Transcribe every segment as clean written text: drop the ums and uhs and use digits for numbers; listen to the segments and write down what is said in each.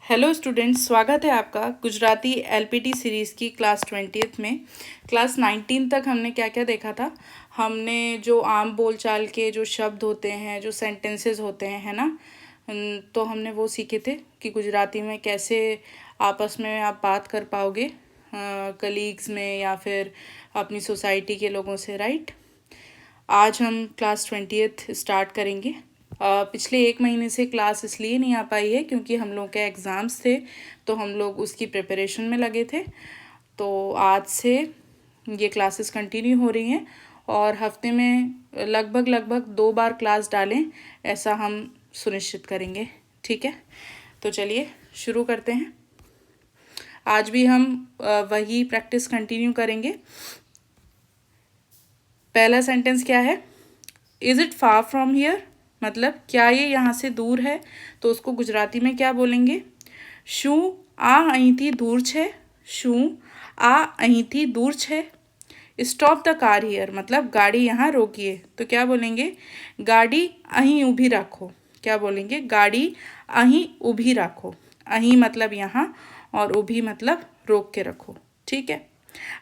Hello students, स्वागत है आपका गुजराती एलपीटी सीरीज़ की क्लास 20th में। क्लास 19 तक हमने क्या क्या देखा था। हमने जो आम बोलचाल के जो शब्द होते हैं, जो सेंटेंसेस होते हैं, है ना, तो हमने वो सीखे थे कि गुजराती में कैसे आपस में आप बात कर पाओगे कलीग्स में या फिर अपनी सोसाइटी के लोगों से, राइट। आज हम क्लास 20th स्टार्ट करेंगे। पिछले एक महीने से क्लास इसलिए नहीं आ पाई है क्योंकि हम लोग के एग्ज़ाम्स थे, तो हम लोग उसकी प्रिपरेशन में लगे थे। तो आज से ये क्लासेस कंटिन्यू हो रही हैं और हफ्ते में लगभग 2 बार क्लास डालें, ऐसा हम सुनिश्चित करेंगे। ठीक है, तो चलिए शुरू करते हैं। आज भी हम वही प्रैक्टिस कंटिन्यू करेंगे। पहला सेंटेंस क्या है? Is it far from here, मतलब क्या ये यहाँ से दूर है, तो उसको गुजराती में क्या बोलेंगे? शू आ અહીંથી दूर छे, शू आ અહીંથી दूर छे। स्टॉप द कार हियर, मतलब गाड़ी यहाँ रोकिए, तो क्या बोलेंगे? गाड़ी અહીં ઊભી રાખो। क्या बोलेंगे? गाड़ी અહીં ઊભી રાખो। અહીં मतलब यहाँ और ઊભી मतलब रोक के रखो। ठीक है।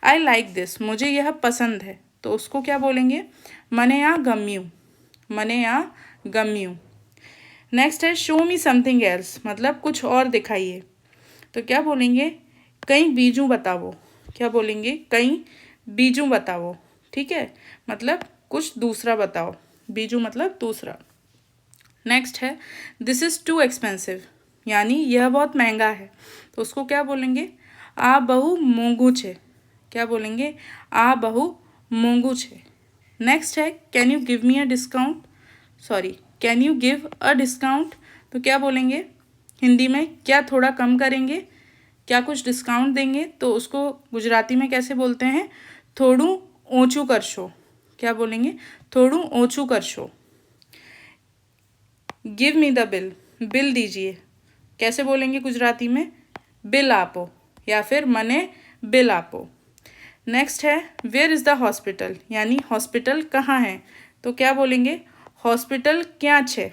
आई लाइक दिस, मुझे यह पसंद है, तो उसको क्या बोलेंगे? मने आ गम्यू, मने आ गम्यू। नेक्स्ट है शो मी समथिंग एल्स, मतलब कुछ और दिखाइए, तो क्या बोलेंगे? कहीं बीजू बताओ। क्या बोलेंगे? कहीं बीजू बताओ। ठीक है, मतलब कुछ दूसरा बताओ। बीजू मतलब दूसरा। नेक्स्ट है दिस इज़ टू एक्सपेंसिव, यानी यह बहुत महंगा है, तो उसको क्या बोलेंगे? आ बहु मोंघू छे। क्या बोलेंगे? आ बहु मोंघू छे। नेक्स्ट है can you give me a discount, sorry can you give a discount, तो क्या बोलेंगे हिंदी में? क्या थोड़ा कम करेंगे, क्या कुछ डिस्काउंट देंगे, तो उसको गुजराती में कैसे बोलते हैं? थोड़ू ओछू करशो। क्या बोलेंगे? थोड़ू ओछू करशो। Give me the bill, bill दीजिए, कैसे बोलेंगे गुजराती में? बिल आपो, या फिर मने बिल आपो। नेक्स्ट है वेयर इज़ द हॉस्पिटल, यानी हॉस्पिटल कहाँ है, तो क्या बोलेंगे? हॉस्पिटल क्या छे,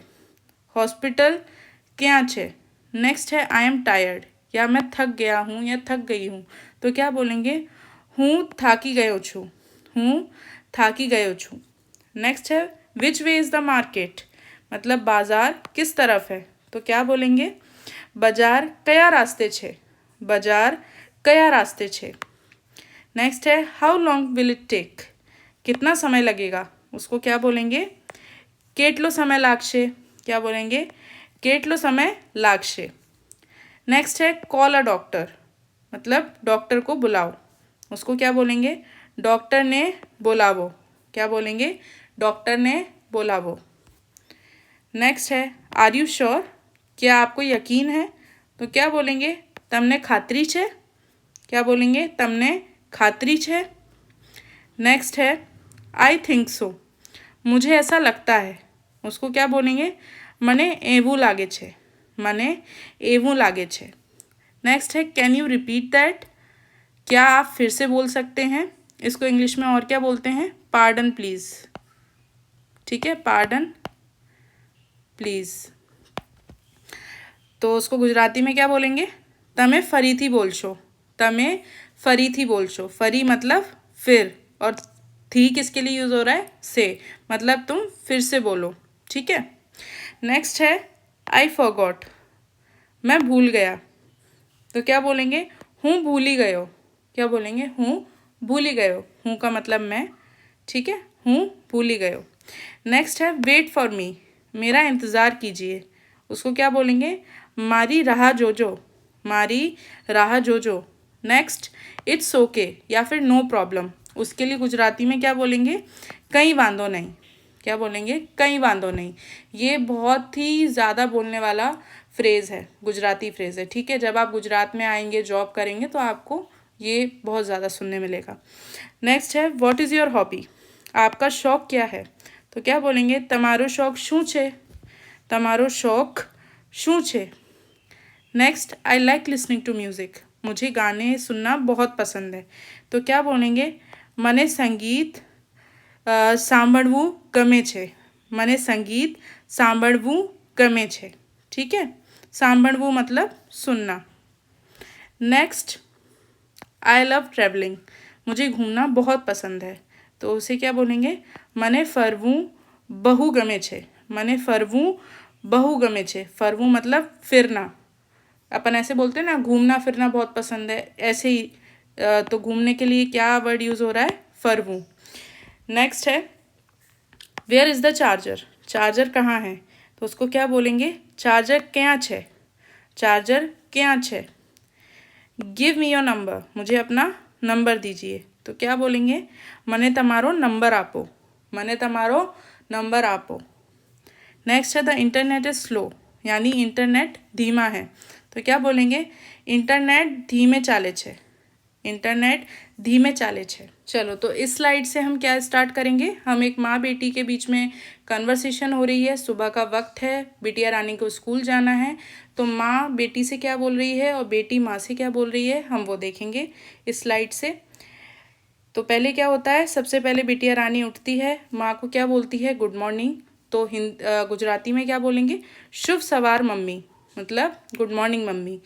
हॉस्पिटल क्या छे। नेक्स्ट है आई एम टायर्ड, या मैं थक गया हूँ या थक गई हूँ, तो क्या बोलेंगे? हूँ थाकी गयो छू, हूँ थाकी गयो छू। नेक्स्ट है विच वे इज़ द मार्केट, मतलब बाज़ार किस तरफ है, तो क्या बोलेंगे? बाजार कया रास्ते छे, बाजार कया रास्ते छे। नेक्स्ट है how long will it take, कितना समय लगेगा, उसको क्या बोलेंगे? केटलो समय लागशे। क्या बोलेंगे? केटलो समय लागशे। नेक्स्ट है कॉल अ डॉक्टर, मतलब डॉक्टर को बुलाओ, उसको क्या बोलेंगे? डॉक्टर ने बुलावो। क्या बोलेंगे? डॉक्टर ने बुलावो। नेक्स्ट है आर यू श्योर, क्या आपको यकीन है, तो क्या बोलेंगे? तमने खातरी छे। क्या बोलेंगे? तमने खातरी छे। नेक्स्ट है आई थिंक सो, मुझे ऐसा लगता है, उसको क्या बोलेंगे? मने एवू लागे छे, मने एवू लागे छे। नेक्स्ट है कैन यू रिपीट दैट, क्या आप फिर से बोल सकते हैं, इसको इंग्लिश में और क्या बोलते हैं? Pardon please. ठीक है, पार्डन प्लीज़। तो उसको गुजराती में क्या बोलेंगे? तमे फरीथी बोलशो, तमे फरीथी बोलशो। फरी मतलब फिर, और थी किसके लिए यूज़ हो रहा है? से, मतलब तुम फिर से बोलो। ठीक है। नेक्स्ट है आई फॉरगॉट, मैं भूल गया, तो क्या बोलेंगे? हूँ भूली गयो। क्या बोलेंगे? हूँ भूली गयो। हूँ का मतलब मैं। ठीक है, हूँ भूली गयो। नेक्स्ट है वेट फॉर मी, मेरा इंतज़ार कीजिए, उसको क्या बोलेंगे? मारी राह जोजो, मारी राह जोजो। नेक्स्ट इट्स ओके या फिर नो प्रॉब्लम, उसके लिए गुजराती में क्या बोलेंगे? कहीं वांदो नहीं। क्या बोलेंगे? कहीं वांदो नहीं। ये बहुत ही ज़्यादा बोलने वाला फ्रेज़ है, गुजराती फ्रेज़ है। ठीक है, जब आप गुजरात में आएंगे, जॉब करेंगे, तो आपको ये बहुत ज़्यादा सुनने मिलेगा। नेक्स्ट है व्हाट इज़ योर हॉबी, आपका शौक़ क्या है, तो क्या बोलेंगे? तमारो शौक़ शू छे, तमारो शौक़ शू छे। Next I like listening to music, मुझे गाने सुनना बहुत पसंद है, तो क्या बोलेंगे? मने संगीत સાંભળવું ગમે છે, મને સંગીત સાંભળવું ગમે છે। ठीक है, सांभळवू मतलब सुनना। नेक्स्ट, आई लव ट्रैवलिंग, मुझे घूमना बहुत पसंद है, तो उसे क्या बोलेंगे? મને ફરવું બહુ ગમે છે, મને ફરવું બહુ ગમે છે। ફરવું मतलब फिरना, अपन ऐसे बोलते हैं ना घूमना फिरना बहुत पसंद है, ऐसे ही तो घूमने के लिए क्या वर्ड यूज़ हो रहा है? फरवू। नेक्स्ट है where is the charger, charger कहाँ है? तो उसको क्या बोलेंगे? चार्जर क्या छे, चार्जर क्या छे। गिव मी योर नंबर, मुझे अपना नंबर दीजिए, तो क्या बोलेंगे? मने तमारो नंबर आपो, मने तमारो नंबर आपो। नेक्स्ट है द इंटरनेट इज़ स्लो, यानी इंटरनेट धीमा है, तो क्या बोलेंगे? इंटरनेट धीमे चाले छे, इंटरनेट धीमे चाले छे। चलो, तो इस स्लाइड से हम क्या स्टार्ट करेंगे? हम एक माँ बेटी के बीच में कन्वर्सेशन हो रही है, सुबह का वक्त है, बिटिया रानी को स्कूल जाना है, तो माँ बेटी से क्या बोल रही है और बेटी माँ से क्या बोल रही है, हम वो देखेंगे इस स्लाइड से। तो पहले क्या होता है? सबसे पहले बिटिया रानी उठती है, माँ को क्या बोलती है? Good morning. तो गुजराती में क्या बोलेंगे? शुभ सवार मम्मी, मतलब गुड मॉर्निंग मम्मी।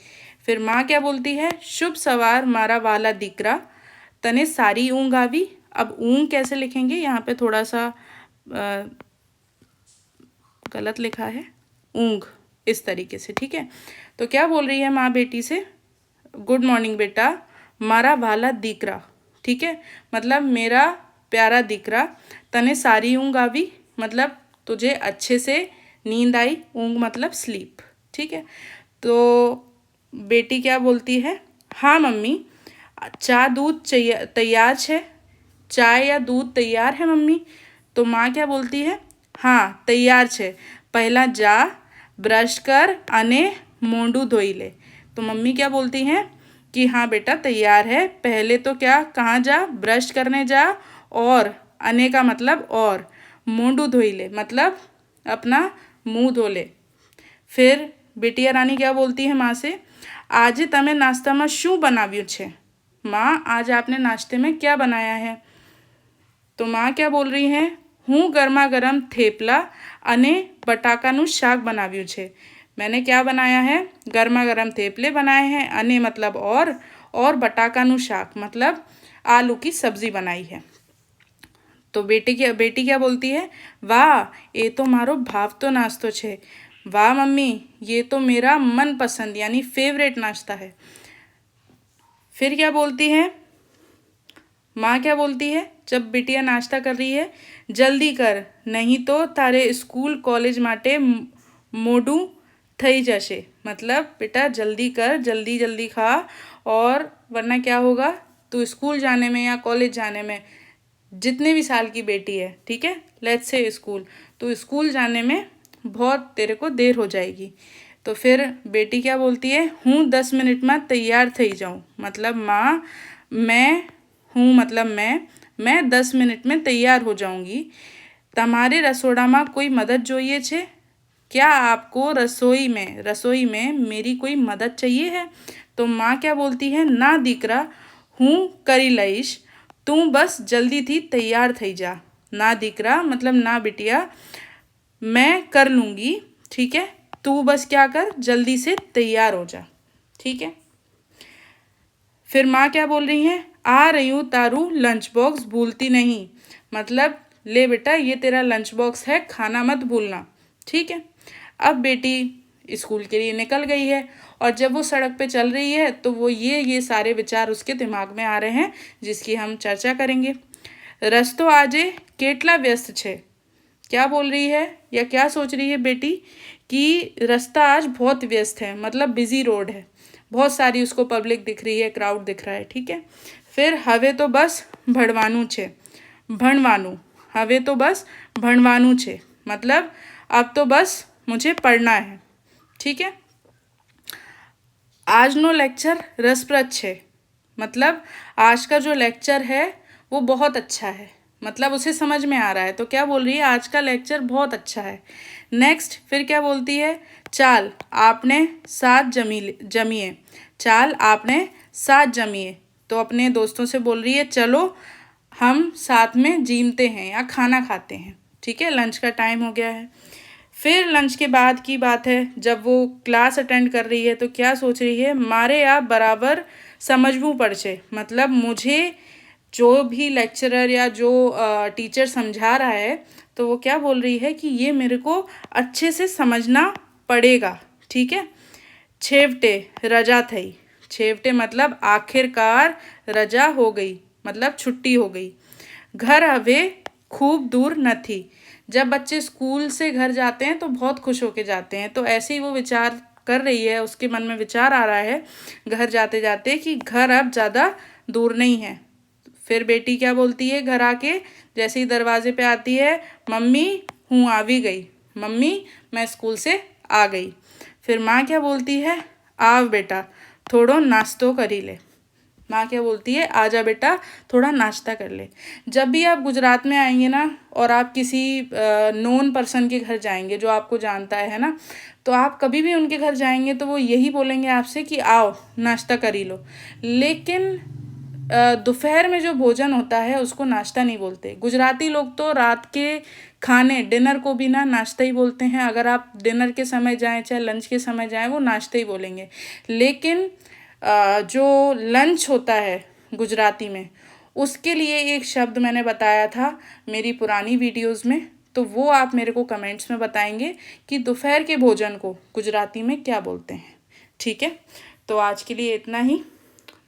फिर माँ क्या बोलती है? शुभ सवार मारा वाला दीकरा, तने सारी ऊँग आवी। अब ऊँग कैसे लिखेंगे? यहाँ पे थोड़ा सा गलत लिखा है, ऊँग इस तरीके से, ठीक है। तो क्या बोल रही है माँ बेटी से? गुड मॉर्निंग बेटा, मारा वाला दीकरा, ठीक है, मतलब मेरा प्यारा दीकरा। तने सारी ऊँग आवी, मतलब तुझे अच्छे से नींद आई, ऊँग मतलब स्लीप, ठीक है। तो बेटी क्या बोलती है? हाँ मम्मी, चा दूध तैयार है, चाय या दूध तैयार है मम्मी। तो माँ क्या बोलती है? हाँ तैयार है, पहला जा ब्रश कर अने मोंडू धोई ले। तो मम्मी क्या बोलती हैं कि हाँ बेटा तैयार है, पहले तो क्या, कहाँ जा? ब्रश करने जा, और अने का मतलब और, मोंडू धोई ले मतलब अपना मुंह धो ले। फिर बिटिया रानी क्या बोलती है माँ से? आज तमे नाश्ता में शू बनाव्યું છે? माँ आज आपने नाश्ते में क्या बनाया है? तो माँ क्या बोल रही हैं? હું ગરમા ગરમ થેપલા અને બટાકાનું શાક બનાવ્યું છે। मैंने क्या बनाया है? गर्मा गर्म थेपले बनाए हैं, अने मतलब और बटाकानु शाक मतलब आलू की सब्जी बनाई है। तो बेटी क्या बोलती है? वाह, ये तो मारो भावतो नाश्तो छे। वाह मम्मी, ये तो मेरा मनपसंद यानी फेवरेट नाश्ता है। फिर क्या बोलती है माँ? क्या बोलती है जब बिटिया नाश्ता कर रही है? जल्दी कर, नहीं तो तारे स्कूल कॉलेज माटे मोडू थई जशे, मतलब बेटा जल्दी कर, जल्दी जल्दी खा, और वरना क्या होगा, तू स्कूल जाने में या कॉलेज जाने में, जितने भी साल की बेटी है, ठीक है, लेट्स से स्कूल, तो स्कूल जाने में बहुत तेरे को देर हो जाएगी। तो फिर बेटी क्या बोलती है? हूँ 10 मिनट में तैयार थई जाऊँ, मतलब माँ मैं हूँ मतलब मैं 10 मिनट में तैयार हो जाऊँगी। तमारे रसोड़ा में कोई मदद जोइए छे? क्या आपको रसोई में मेरी कोई मदद चाहिए है? तो माँ क्या बोलती है? ना दीकरा, हूँ करी लईश, तू बस जल्दी थी तैयार थई जा। ना दीकरा मतलब ना बिटिया, मैं कर लूँगी, ठीक है, तू बस क्या कर, जल्दी से तैयार हो जा, ठीक है। फिर माँ क्या बोल रही हैं? आ रही हूँ तारू लंच बॉक्स भूलती नहीं, मतलब ले बेटा ये तेरा लंच बॉक्स है, खाना मत भूलना, ठीक है। अब बेटी स्कूल के लिए निकल गई है, और जब वो सड़क पे चल रही है तो वो ये सारे विचार उसके दिमाग में आ रहे हैं, जिसकी हम चर्चा करेंगे। रस्तो आजे केटला व्यस्त छे, क्या बोल रही है या क्या सोच रही है बेटी? कि रास्ता आज बहुत व्यस्त है, मतलब बिजी रोड है, बहुत सारी उसको पब्लिक दिख रही है, क्राउड दिख रहा है, ठीक है। फिर हवे तो बस भणवानु छे, भणवानु, हवे तो बस भणवानु छे, मतलब अब तो बस मुझे पढ़ना है, ठीक है। आजनो लेक्चर रसप्रद छे, मतलब आज का जो लेक्चर है वो बहुत अच्छा है, मतलब उसे समझ में आ रहा है, तो क्या बोल रही है? आज का लेक्चर बहुत अच्छा है। नेक्स्ट फिर क्या बोलती है? चाल आपने साथ जमिए, चाल आपने साथ जमिए, तो अपने दोस्तों से बोल रही है चलो हम साथ में जीमते हैं या खाना खाते हैं, ठीक है, लंच का टाइम हो गया है। फिर लंच के बाद की बात है, जब वो क्लास अटेंड कर रही है तो क्या सोच रही है, मारे आप बराबर समझूं पड़चे, मतलब मुझे जो भी लेक्चरर या जो टीचर समझा रहा है तो वो क्या बोल रही है कि ये मेरे को अच्छे से समझना पड़ेगा, ठीक है। छेवटे रजा थई, छेवटे मतलब आखिरकार रजा हो गई, मतलब छुट्टी हो गई। घर हवे खूब दूर न थी, जब बच्चे स्कूल से घर जाते हैं तो बहुत खुश होके जाते हैं, तो ऐसे ही वो विचार कर रही है, उसके मन में विचार आ रहा है घर जाते जाते कि घर अब ज़्यादा दूर नहीं है। फिर बेटी क्या बोलती है घर आके, जैसे ही दरवाजे पे आती है, मम्मी हूँ आ भी गई, मम्मी मैं स्कूल से आ गई। फिर माँ क्या बोलती है, आव बेटा थोड़ो नाश्तो करी ले, माँ क्या बोलती है, आजा बेटा थोड़ा नाश्ता कर ले। जब भी आप गुजरात में आएंगे ना और आप किसी नोन पर्सन के घर जाएंगे जो आपको जानता है ना, तो आप कभी भी उनके घर जाएंगे तो वो यही बोलेंगे आपसे कि आओ नाश्ता कर ही लो। लेकिन दोपहर में जो भोजन होता है उसको नाश्ता नहीं बोलते। गुजराती लोग तो रात के खाने डिनर को भी ना नाश्ता ही बोलते हैं। अगर आप डिनर के समय जाएं चाहे लंच के समय जाएं वो नाश्ता ही बोलेंगे। लेकिन जो लंच होता है गुजराती में, उसके लिए एक शब्द मैंने बताया था मेरी पुरानी वीडियोस में, तो वो आप मेरे को कमेंट्स में बताएंगे कि दोपहर के भोजन को गुजराती में क्या बोलते हैं, ठीक है। तो आज के लिए इतना ही,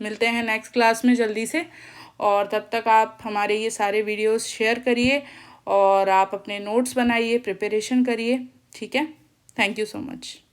मिलते हैं नेक्स्ट क्लास में जल्दी से, और तब तक आप हमारे ये सारे वीडियोस शेयर करिए और आप अपने नोट्स बनाइए, प्रिपरेशन करिए, ठीक है। Thank you so much.